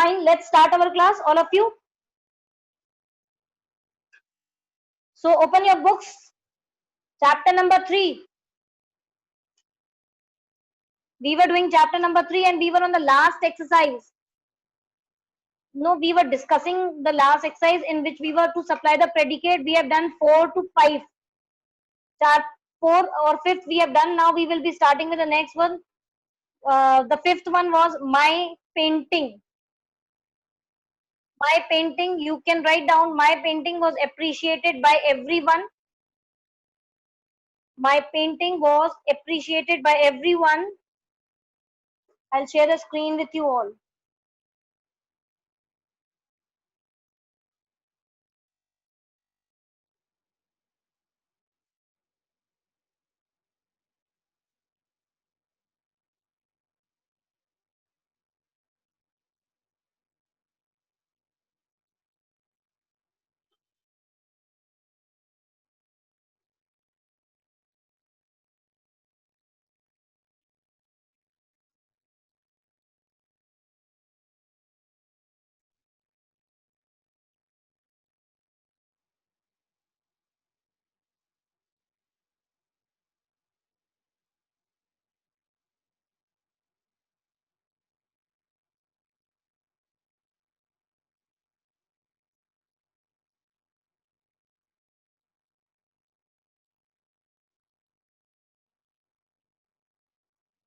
Fine, let's start our class, all of you. So open your books, chapter number 3. We were doing chapter number 3 and we were on the last exercise. No, we were discussing the last exercise in which we were to supply the predicate. We have done 4 to 5. Chart 4 or 5th we have done. Now we will be starting with the next one. The 5th one was my painting. My painting, you can write down, my painting was appreciated by everyone. My painting was appreciated by everyone. I'll share the screen with you all.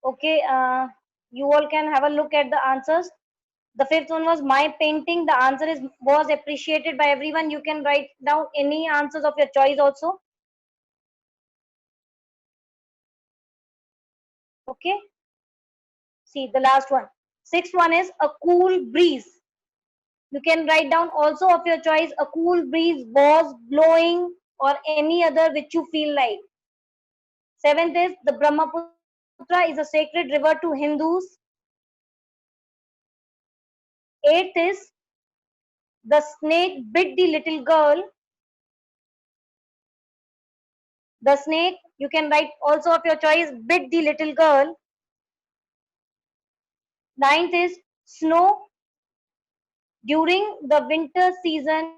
Okay, you all can have a look at the answers. The 5th one was my painting. The answer is was appreciated by everyone. You can write down any answers of your choice also. Okay. See the last one. 6th one is a cool breeze. You can write down also of your choice. A cool breeze was blowing or any other which you feel like. 7th is the Brahmaputra is a sacred river to Hindus. 8th is the snake bit the little girl. The snake, you can write also of your choice, bit the little girl. 9th is snow during the winter season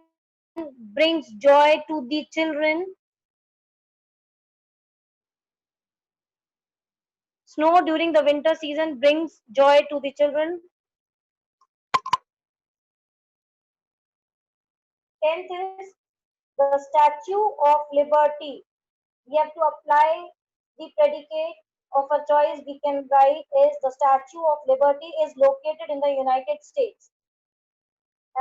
brings joy to the children. Snow during the winter season brings joy to the children. 10th is the Statue of Liberty. We have to apply the predicate of a choice. We can write is the Statue of Liberty is located in the United States.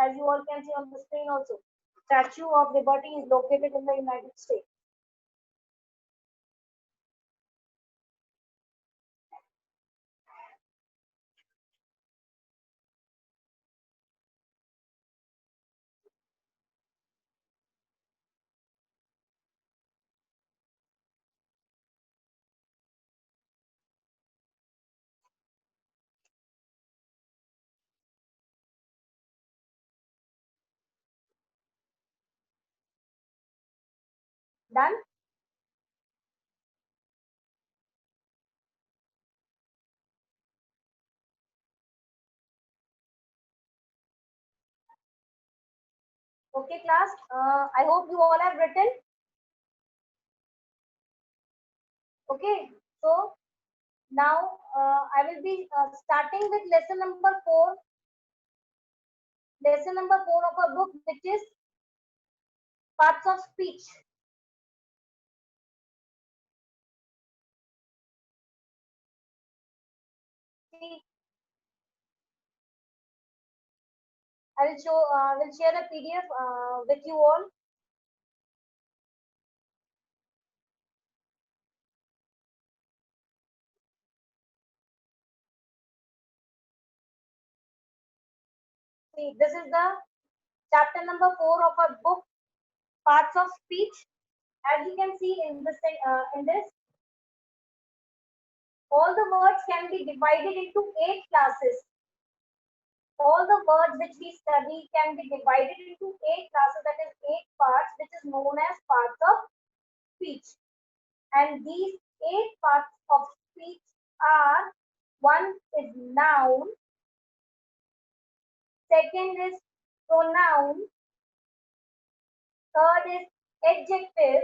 As you all can see on the screen also. Statue of Liberty is located in the United States. Done? Okay, class. I hope you all have written. Okay. So now I will be starting with lesson number 4. Lesson number 4 of our book, which is parts of speech. See, will share a PDF with you all. See, this is the chapter number 4 of our book, parts of speech. As you can see in this, all the words can be divided into 8 classes. All the words which we study can be divided into 8 classes, that is 8 parts, which is known as parts of speech. And these 8 parts of speech are: one is noun, Second is pronoun. Third is adjective.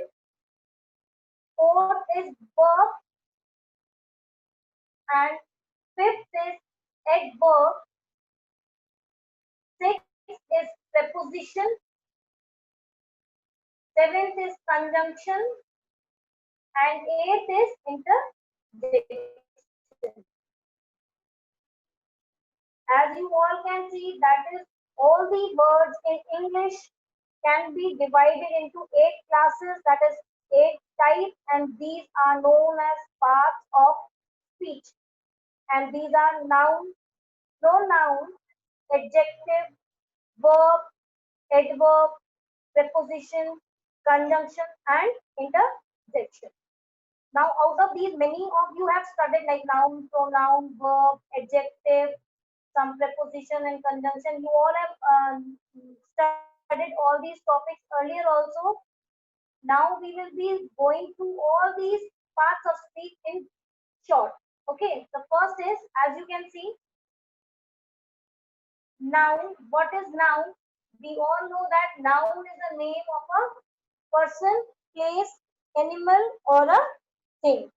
Fourth is verb. And fifth is adverb. Sixth is preposition. Seventh is conjunction. And eighth is interjection. As you all can see, that is all the words in English can be divided into 8 classes, that is 8 types, and these are known as parts of speech. And these are noun, pronoun, adjective, verb, adverb, preposition, conjunction, and interjection. Now, out of these, many of you have studied like noun, pronoun, verb, adjective, some preposition and conjunction. You all have studied all these topics earlier also. Now we will be going through all these parts of speech in short. Okay, the first is, as you can see, noun. What is noun? We all know that noun is the name of a person, place, animal, or a thing.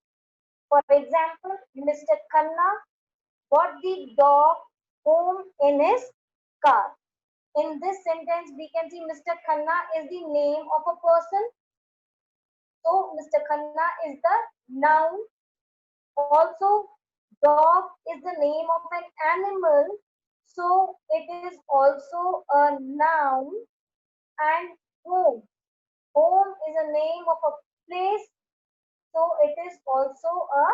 For example, Mr. Khanna bought the dog home in his car. In this sentence, we can see Mr. Khanna is the name of a person. So, Mr. Khanna is the noun. Also, dog is the name of an animal. So, it is also a noun. And home. Home is a name of a place. So, it is also a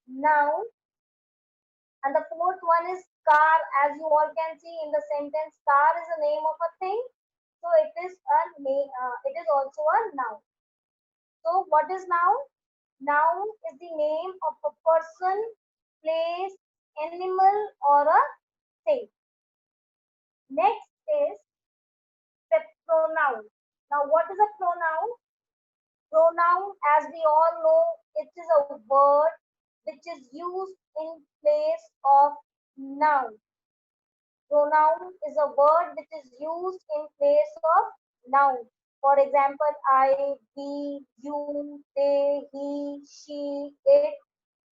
noun. And the fourth one is car. As you all can see in the sentence, car is the name of a thing. So it is a name. It is also a noun. So what is noun? Noun is the name of a person, place, animal, or a thing. Next is the pronoun. Now what is a pronoun? Pronoun, as we all know, it is a word which is used in place of noun. Pronoun is a word which is used in place of noun. For example, I, we, you, they, he, she, it,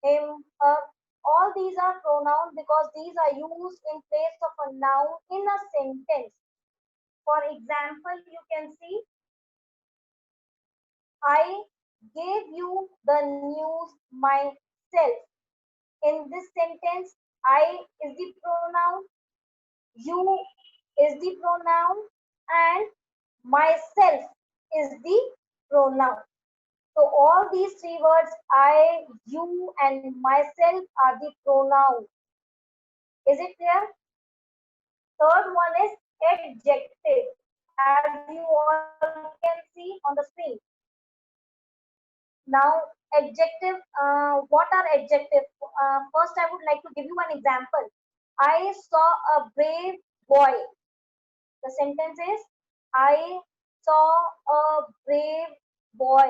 him, her. All these are pronouns because these are used in place of a noun in a sentence. For example, you can see, I gave you the news myself. In this sentence, I is the pronoun, you is the pronoun, and myself is the pronoun. So all these three words, I, you, and myself are the pronoun. Is it clear? Third one is adjective. As you all can see on the screen. Now, adjective, what are adjectives? First, I would like to give you an example. I saw a brave boy. The sentence is, I saw a brave boy.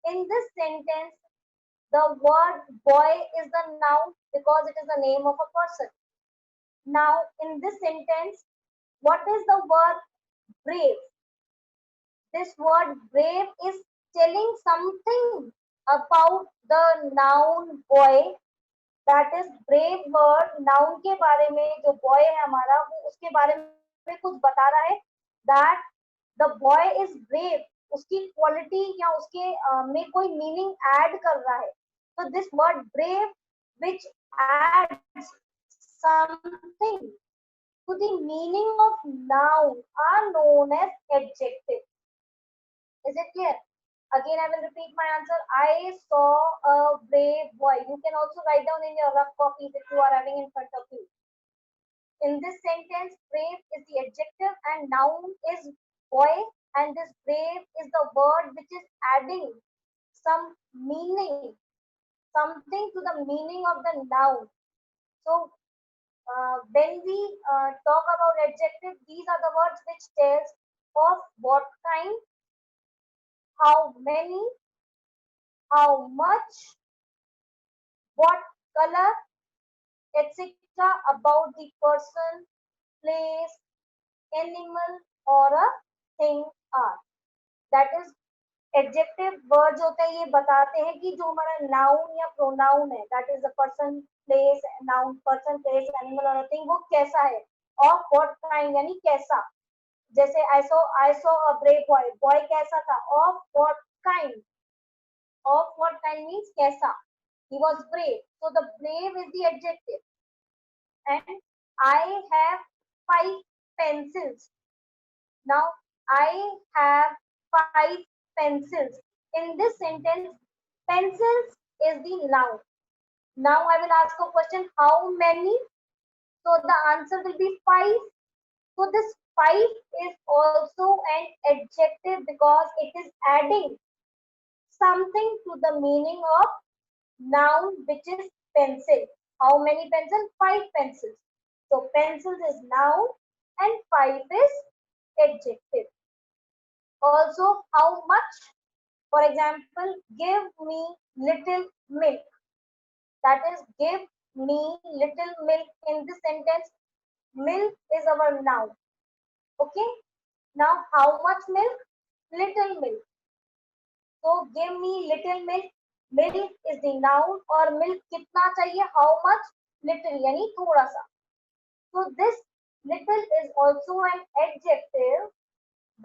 In this sentence, the word boy is the noun because it is the name of a person. Now, in this sentence, what is the word brave? This word brave is telling something about the noun boy. That is brave word noun के बारे में जो boy है हमारा वो उसके बारे में कुछ बता रहा है that the boy is brave. उसकी quality या उसके में कोई meaning add कर रहा है. So this word brave which adds something to the meaning of noun are known as adjective. Is it clear? Again, I will repeat my answer. I saw a brave boy. You can also write down in your rough copies if you are having in front of you. In this sentence, brave is the adjective and noun is boy, and this brave is the word which is adding some meaning, something to the meaning of the noun. So, when we talk about adjective, these are the words which tells of what kind, how many, how much, what color, etc. about the person, place, animal or a thing are. That is adjective words होते हैं, ये बताते हैं कि जो हमारा noun या pronoun है, that is the person place noun, person place animal और थिंग, वो कैसा है, ऑफ व्हाट काइंड यानी कैसा. जैसे आई सो अ ब्रेव बॉय, बॉय कैसा था, of what kind, of what kind means कैसा, he was brave, so the brave is the adjective. And I have 5 pencils. Now I have 5 pencils. In this sentence, pencils is the noun. Now I will ask a question, how many? So the answer will be 5. So this 5 is also an adjective because it is adding something to the meaning of noun, which is pencil. How many pencils? 5 pencils. So pencils is noun and 5 is adjective. Also, how much? For example, give me little milk. That is, give me little milk. In this sentence, milk is our noun. Okay. Now, how much milk? Little milk. So, give me little milk. Milk is the noun और milk कितना चाहिए? How much? Little यानी थोड़ा सा. So this little is also an adjective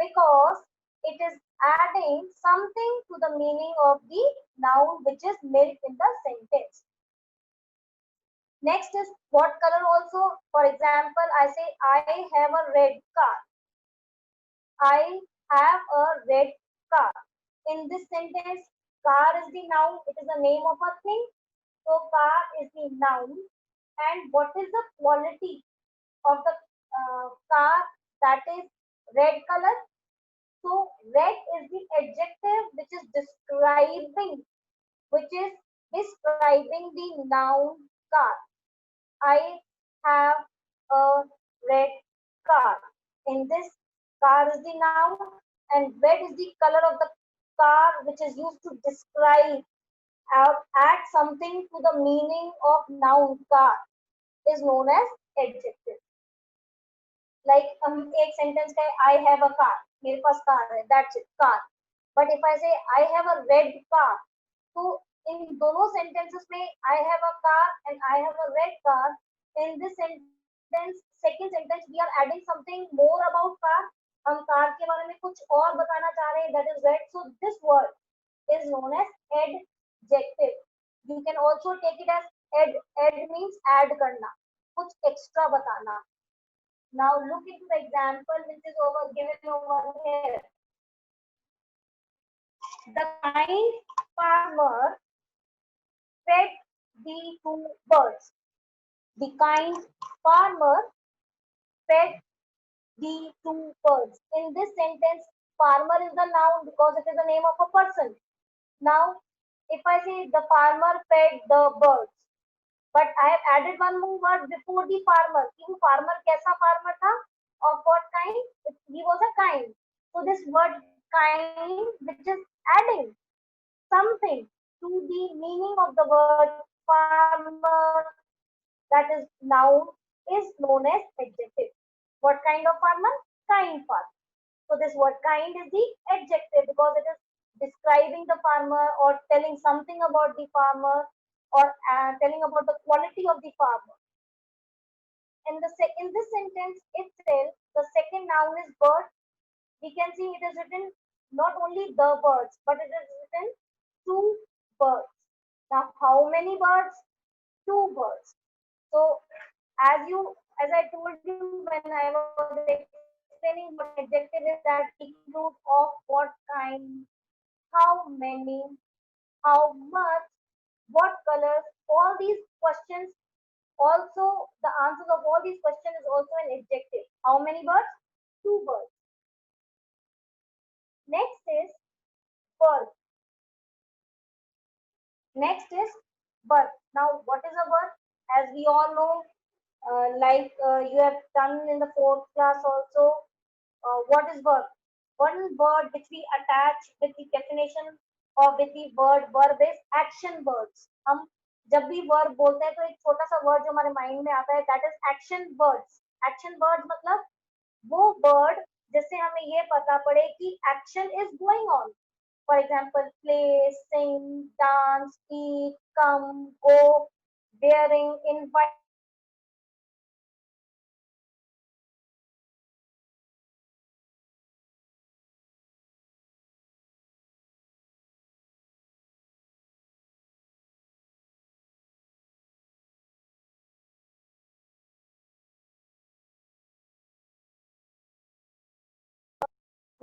because it is adding something to the meaning of the noun, which is milk in the sentence. Next is what color also. For example, I say I have a red car. I have a red car. In this sentence, car is the noun. It is the name of a thing. So car is the noun. And what is the quality of the car? That is red color. So red is the adjective which is describing the noun car. I have a red car. In this, car is the noun and red is the color of the car, which is used to describe or add something to the meaning of noun car, is known as adjective. Like एक sentence का I have a car, मेरे पास car है, that's it, car. But if I say I have a red car, तो इन दोनों sentences में I have a car and I have a red car. In this sentence, second sentence, we are adding something more about car. हम car के बारे में कुछ और बताना चाह रहे हैं, that is red. So this word is known as adjective. You can also take it as add. Add means add करना, कुछ extra बताना. Now look into the example which is given over here. The kind farmer fed the 2 birds. The kind farmer fed the 2 birds. In this sentence, farmer is the noun because it is the name of a person. Now, if I say the farmer fed the birds, but I have added one more word before the farmer. कि farmer कैसा farmer था? Of what kind? He was a kind. So this word kind, which is adding something to the meaning of the word farmer, that is noun, is known as adjective. What kind of farmer? Kind farmer. So this word kind is the adjective because it is describing the farmer or telling something about the farmer or telling about the quality of the farmer. In this sentence itself, the second noun is bird. We can see it is written not only the birds, but it is written 2 birds. Now, how many birds? 2 birds. So, as I told you when I was explaining what adjective is, that include of what kind, how many, how much, what colors, all these questions. Also, the answers of all these questions is also an adjective. How many birds? 2 birds. Next is bird. Next is bird. Now, what is a bird? As we all know, you have done in the 4th class also, what is verb? One word which we attach with the definition or with the verb is action words. हम जब भी verb बोलते हैं तो एक छोटा सा word जो हमारे mind में आता है, that is action words. Action words मतलब वो वर्ड जिससे हमें ये पता पड़े कि action is going on. For example play, sing, dance, eat, come, go, daring, invite.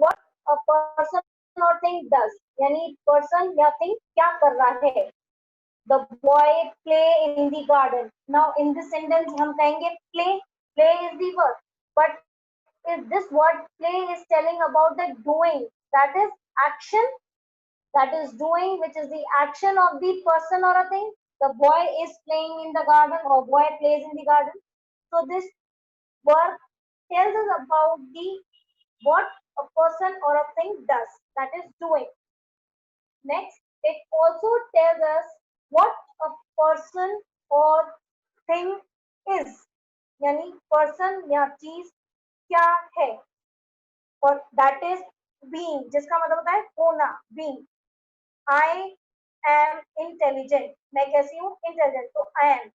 What a person or thing does, यानी person या thing क्या कर रहा है. The boy play in the garden. Now in this sentence हम कहेंगे play. Play is the word, but if this word play is telling about the doing, that is action, that is doing, which is the action of the person or a thing. The boy is playing in the garden, or boy plays in the garden. So this word tells us about the what a person or a thing does, that is doing. Next, it also tells us what a person or thing is, यानी person या चीज क्या है. और that is being, जिसका मतलब होता है होना, being. I am intelligent. मैं कैसी हूँ? Intelligent. तो I am.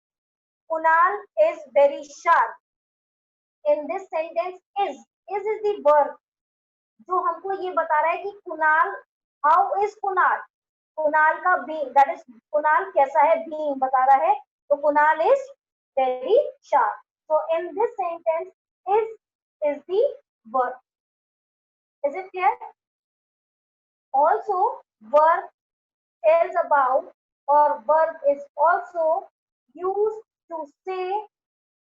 Kunal is very sharp. In this sentence, is the verb जो हमको ये बता रहा है कि कुणाल, हाउ इज कुणाल, कुणाल का बीइंग, दैट इज कुणाल कैसा है, बीइंग बता रहा है. तो Kunal is very sharp. So in this sentence is the verb. Is it clear? Also, verb tells about, or verb is also used to say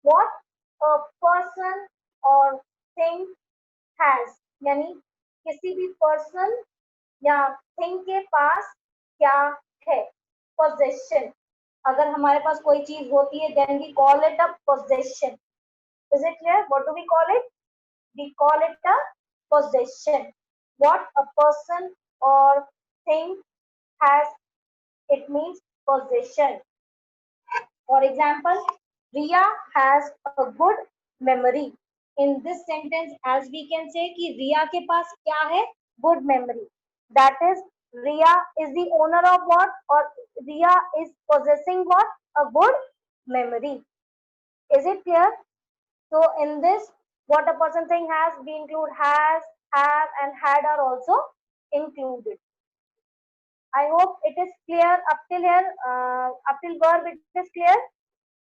what a person or thing has. यानी किसी भी person या thing के पास क्या है. Possession, अगर हमारे पास कोई चीज होती है then we call it a possession. Is it clear? What do we call it? We call it a possession. What a person और thing has, it means possession. For example, Riya has a good memory. In this sentence, as we can say कि Riya के पास क्या है? Good memory. That is, Riya is the owner of what? Or Riya is possessing what? A good memory. Is it clear? So in this, what a person thing has, we include has, have, and had are also included. I hope it is clear up till here. Up till verb it is clear.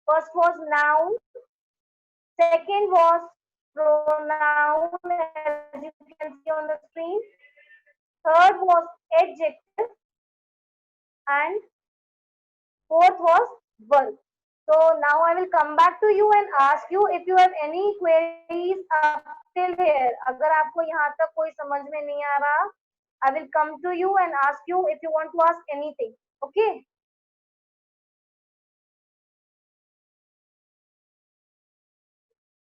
First was noun. Second was pronoun, as you can see on the screen. Third was adjective, and fourth was verb. So now I will come back to you and ask you if you have any queries up till here. अगर आपको यहाँ तक कोई समझ में नहीं आ रहा, I will come to you and ask you if you want to ask anything. Okay?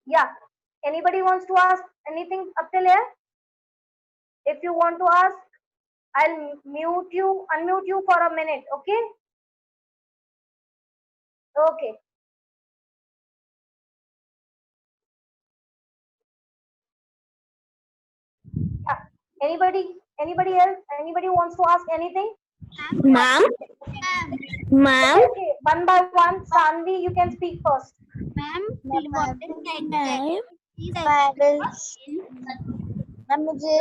Yeah. Anybody wants to ask anything up till here? If you want to ask, I'll unmute you for a minute. Okay? Okay. Yeah. Anybody else? Anybody wants to ask anything? Ma'am, ma'am, Okay. One by one. Sanvi, you can speak first. Ma'am मुझे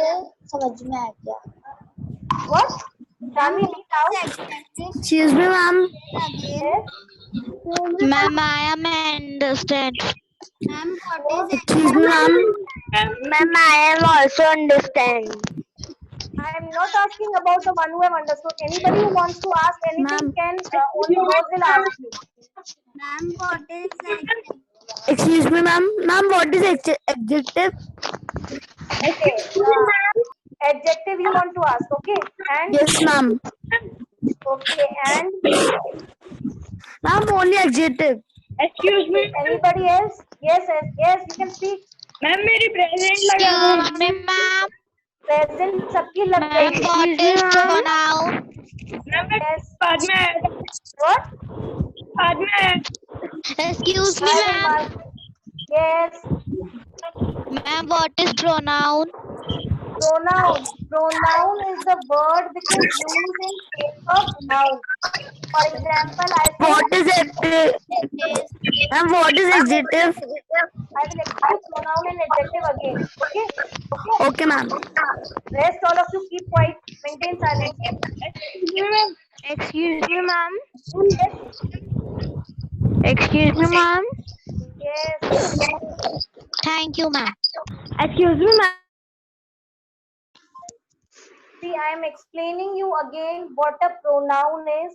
समझ में आ गया. What? Sanvi, read out. Excuse me, ma'am. Yes. Ma'am, I am understand. Excuse me, ma'am. Ma'am, I am also understand. I am not asking about the one who have understood. Anybody who wants to ask anything can only those will ask me. Excuse me, ma'am. Ma'am, what is adjective? Okay. Adjective you want to ask, okay? And Yes, ma'am. okay, and Ma'am, only adjective. Excuse me, anybody else? Yes, yes, you can speak. Ma'am मेरी present लगा दो. Ma'am. Present सबकी लग गई. Excuse me, ma'am. Ma'am मैं Yes. बाद में आया. What? बाद में आया. Excuse me, I will ma'am. mark. Yes. Ma'am, what is pronoun? Pronoun. Pronoun is the word which is used in place of noun. For example, I say, What is adjective? Ma'am, what is adjective? I will explain you pronoun and adjective again. Okay? Okay, ma'am. Rest all of you keep quiet, maintain silence. Excuse me, ma'am. Yes, Excuse me, ma'am. yes. Thank you, ma'am. Excuse me, ma'am. See, I am explaining you again what a pronoun is.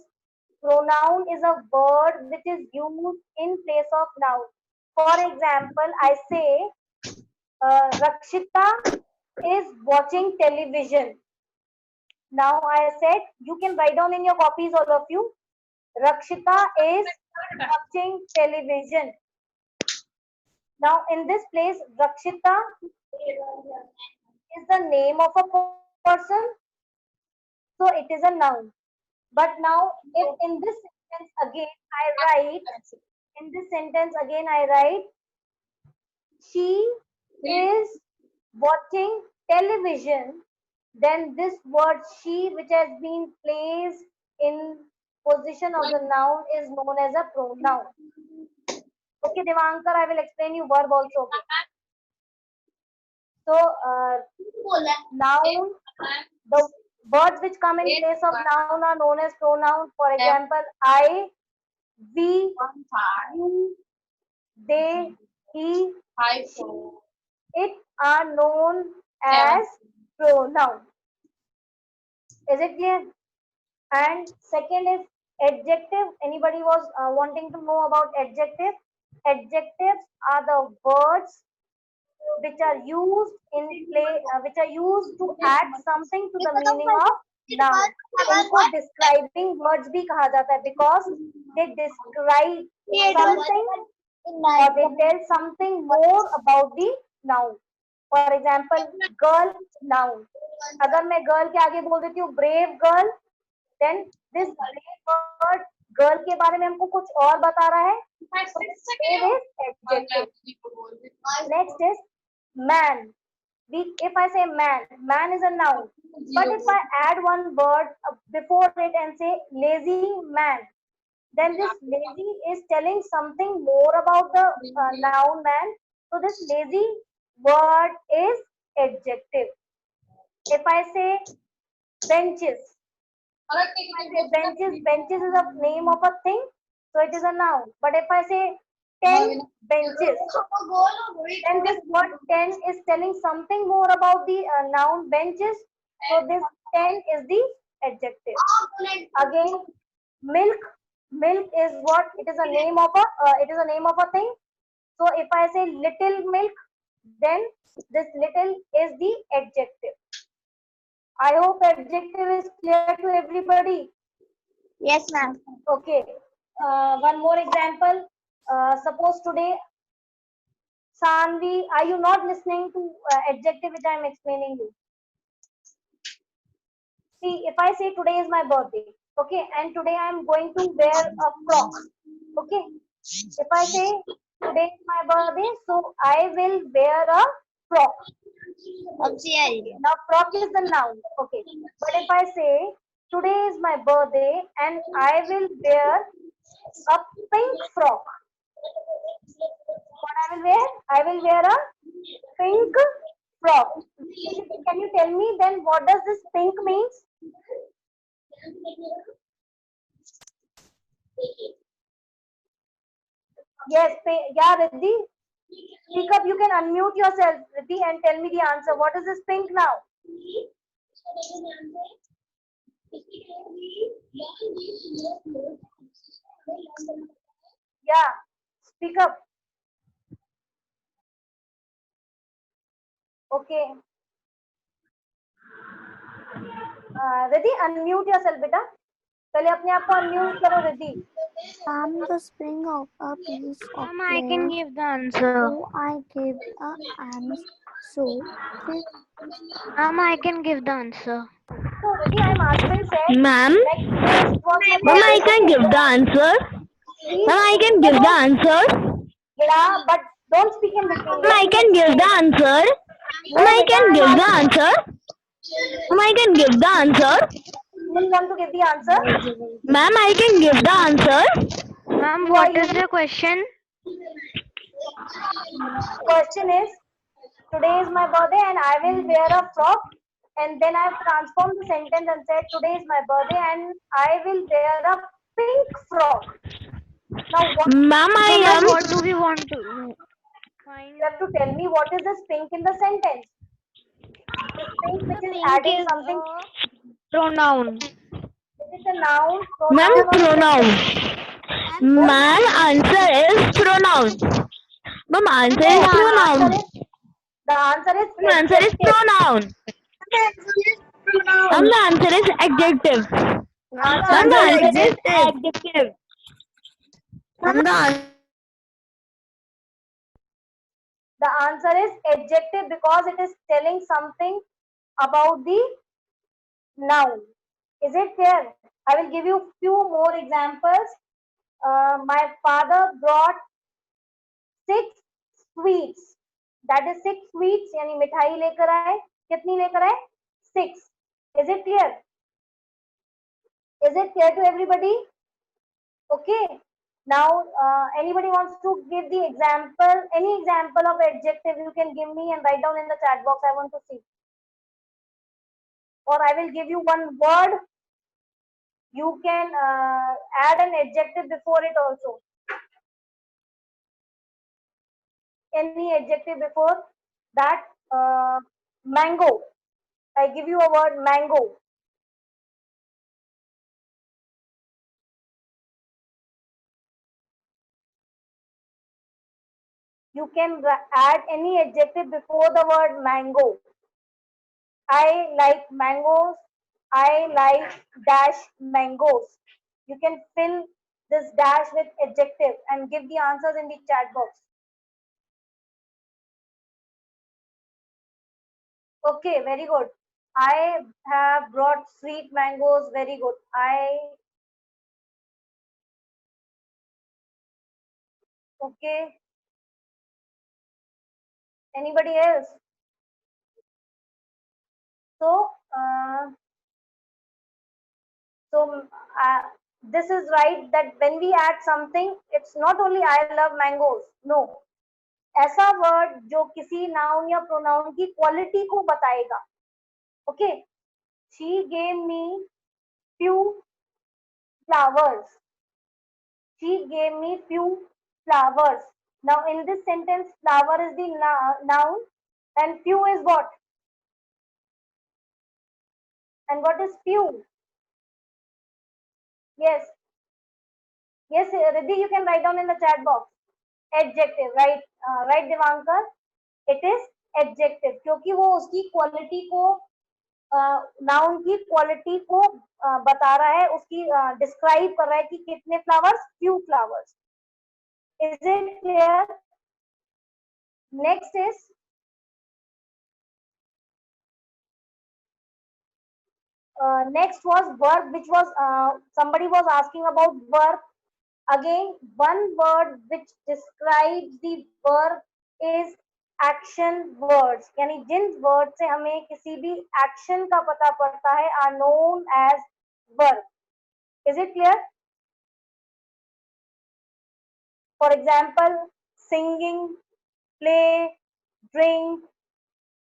Pronoun is a word which is used in place of noun. For example, I say, Rakshita is watching television. Now I said, you can write down in your copies, all of you. Rakshita is watching television. Now in this place, Rakshita is the name of a person, so it is a noun. But now, if in this sentence again I write, she is watching television, then this word she, which has been placed in position of the noun, is known as a pronoun. Okay, Devankar, I will explain you verb also. Okay. So, noun, the words which come in place of noun are known as pronouns. For example, I, we, you, they, he, she, it are known as pronoun. Is it clear? And second is adjective. Anybody was wanting to know about adjective? Adjectives are the words which are used which are used to add something to the meaning of noun. इनको describing words भी कहा जाता है because they describe something or they tell something more about the noun. For example, girl noun. अगर मैं girl के आगे बोल देती हूँ brave girl, then this brave word girl के बारे में हमको कुछ और बता रहा है. So brave is adjective. Next is man. If I say man, man is a noun. But if I add one word before it and say lazy man, then this lazy is telling something more about the noun man. So this lazy word is adjective. If I say benches, benches is a name of a thing, so it is a noun. But if I say 10 benches, then this word 10 is telling something more about the noun benches, so this 10 is the adjective. Again, milk is what? It is a name of a thing. So if I say little milk, then this little is the adjective. I hope adjective is clear to everybody. Yes, ma'am. Okay. One more example. Suppose today, Sanvi, are you not listening to adjective which I am explaining you? See, if I say today is my birthday, okay, and today I am going to wear a frock, okay. If I say today is my birthday, so I will wear a frock. Now, frock is the noun, okay. But if I say today is my birthday and I will wear a pink frock, what I will wear? I will wear a pink frock. Can you tell me then what does this pink means? Yes, yeah, Riddhi. Speak up, you can unmute yourself, Riddhi, and tell me the answer. What is this pink now? Yeah, speak up. Okay. Riddhi, unmute yourself, beta. पहले अपने आप को unmute करो, Riddhi. The spring of a piece of Ma'am, I can give the answer. So I give a and so it Ma'am, I can give the answer. So, Riddhi, I'm asking, said, Ma'am, like, this was my ma'am, I birthday. can give the answer. Please, Ma'am, I can give the answer. yeah, but Don't speak in between. I can give the answer. No, I beta, can I'm give the asking. answer. I can give the answer. You will want to give the answer. Ma'am, I can give the answer. Ma'am, Who are what is you? the question? Question is, today is my birthday and I will wear a frock. And then I have transformed the sentence and said, today is my birthday and I will wear a pink frock. Now, what Ma'am, So, I ma'am, am. what do we want to find? you have to tell me what is this pink in the sentence? This pink which is Pink adding is something. pronoun. Is it a noun, Ma'am, pronoun, or an pronoun. adjective? Both? Ma'am, answer is pronoun. Ma'am, answer No, is the pronoun. answer is the answer is Ma'am, answer is adjective. pronoun. Ma'am, the answer is adjective. Answer Ma'am, is the answer is adjective. adjective. Ma'am, The answer is adjective because it is telling something about the noun. Is it clear? I will give you few more examples. My father brought 6 sweets. That is 6 sweets. यानी मिठाई लेकर आए. कितनी लेकर आए? 6. Is it clear? Is it clear to everybody? Okay. Now, anybody wants to give the example, any example of adjective you can give me and write down in the chat box. I want to see. Or I will give you one word. You can add an adjective before it also. Any adjective before that. Mango. I give you a word, mango. You can add any adjective before the word mango. I like mangoes. I like dash mangoes. You can fill this dash with adjective and give the answers in the chat box. Okay, very good. I have brought sweet mangoes. Very good. Okay. Anybody else? So, this is right that when we add something, it's not only I love mangoes. No. ऐसा word जो किसी noun या pronoun की quality को बताएगा. Okay. She gave me few flowers. She gave me few flowers. Now in this sentence, flower is the noun and few is what? And what is few? Yes. Yes, Riddhi, you can write down in the chat box. Adjective, right? Right, Divankar? It is adjective क्योंकि वो उसकी quality को noun की quality को बता रहा है, उसकी डिस्क्राइब कर रहा है कि कितने flowers, few flowers. Is it clear? Next is next was verb, which was somebody was asking about verb. Again, one word which describes the verb is action words. यानी जिन वर्ड से हमें किसी भी एक्शन का पता पड़ता है are known as verb. Is it clear? For example, singing, play, drink,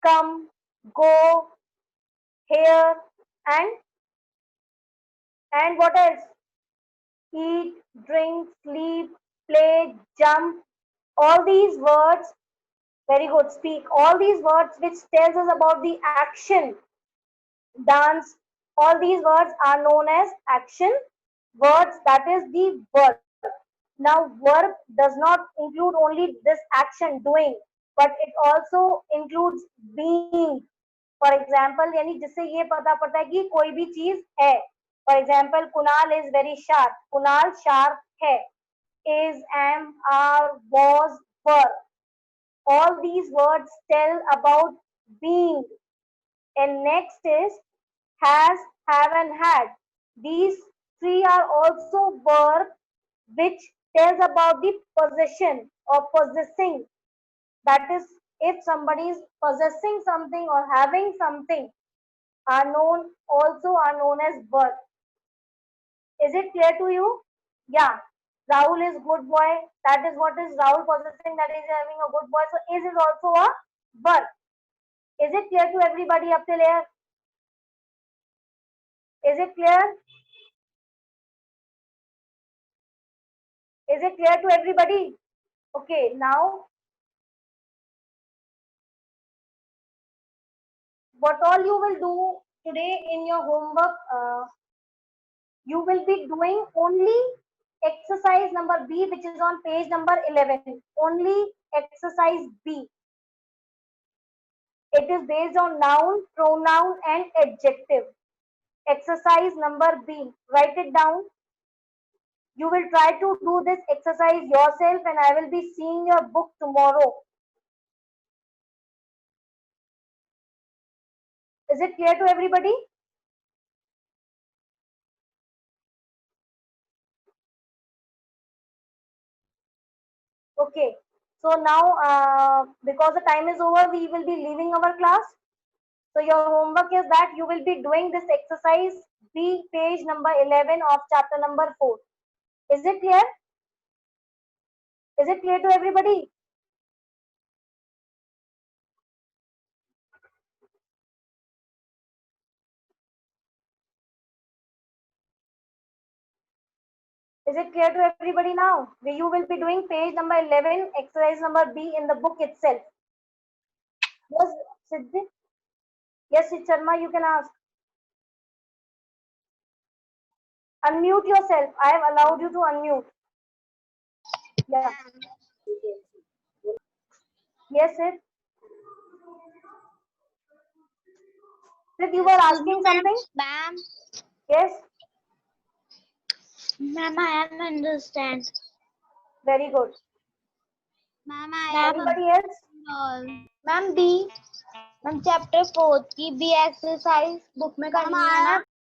come, go, hear, and what else? Eat, drink, sleep, play, jump. All these words, very good, speak. All these words which tells us about the action, dance, all these words are known as action words. That is the verb. Now, verb does not include only this action doing, but it also includes being. For example, यानी जिससे ये पता पड़ता है कि कोई भी चीज है. For example, Kunal is very sharp. Kunal sharp है. Is, am, are, was, were. All these words tell about being. And next is has, have, and had. These three are also verbs which tells about the possession or possessing That is, if somebody is possessing something or having something, are known as birth. Is it clear to you? Yeah. Rahul is good boy. That is what is Rahul possessing. That is having a good boy. So is also a birth. Is it clear to everybody up till here? Is it clear? Is it clear to everybody? Okay, now what all you will do today in your homework, you will be doing only exercise number B, which is on page number 11. Only exercise B. It is based on noun, pronoun and adjective. Exercise number B. Write it down. You will try to do this exercise yourself and I will be seeing your book tomorrow. Is it clear to everybody? Okay. So now, because the time is over, we will be leaving our class. So your homework is that you will be doing this exercise B, page number 11 of chapter number 4. Is it clear? Is it clear to everybody? Is it clear to everybody now? You will be doing page number 11, exercise number B in the book itself. Yes, Siddhi? Yes, Sid Sharma, you can ask. Unmute yourself. I have allowed you to unmute. Yeah. Yes, Sid. Sid, you were asking something? Ma'am. Yes. Ma'am, I understand. Very good. Ma'am, Anybody else? Ma'am B ma'am chapter 4 की be exercise book में करनी है ना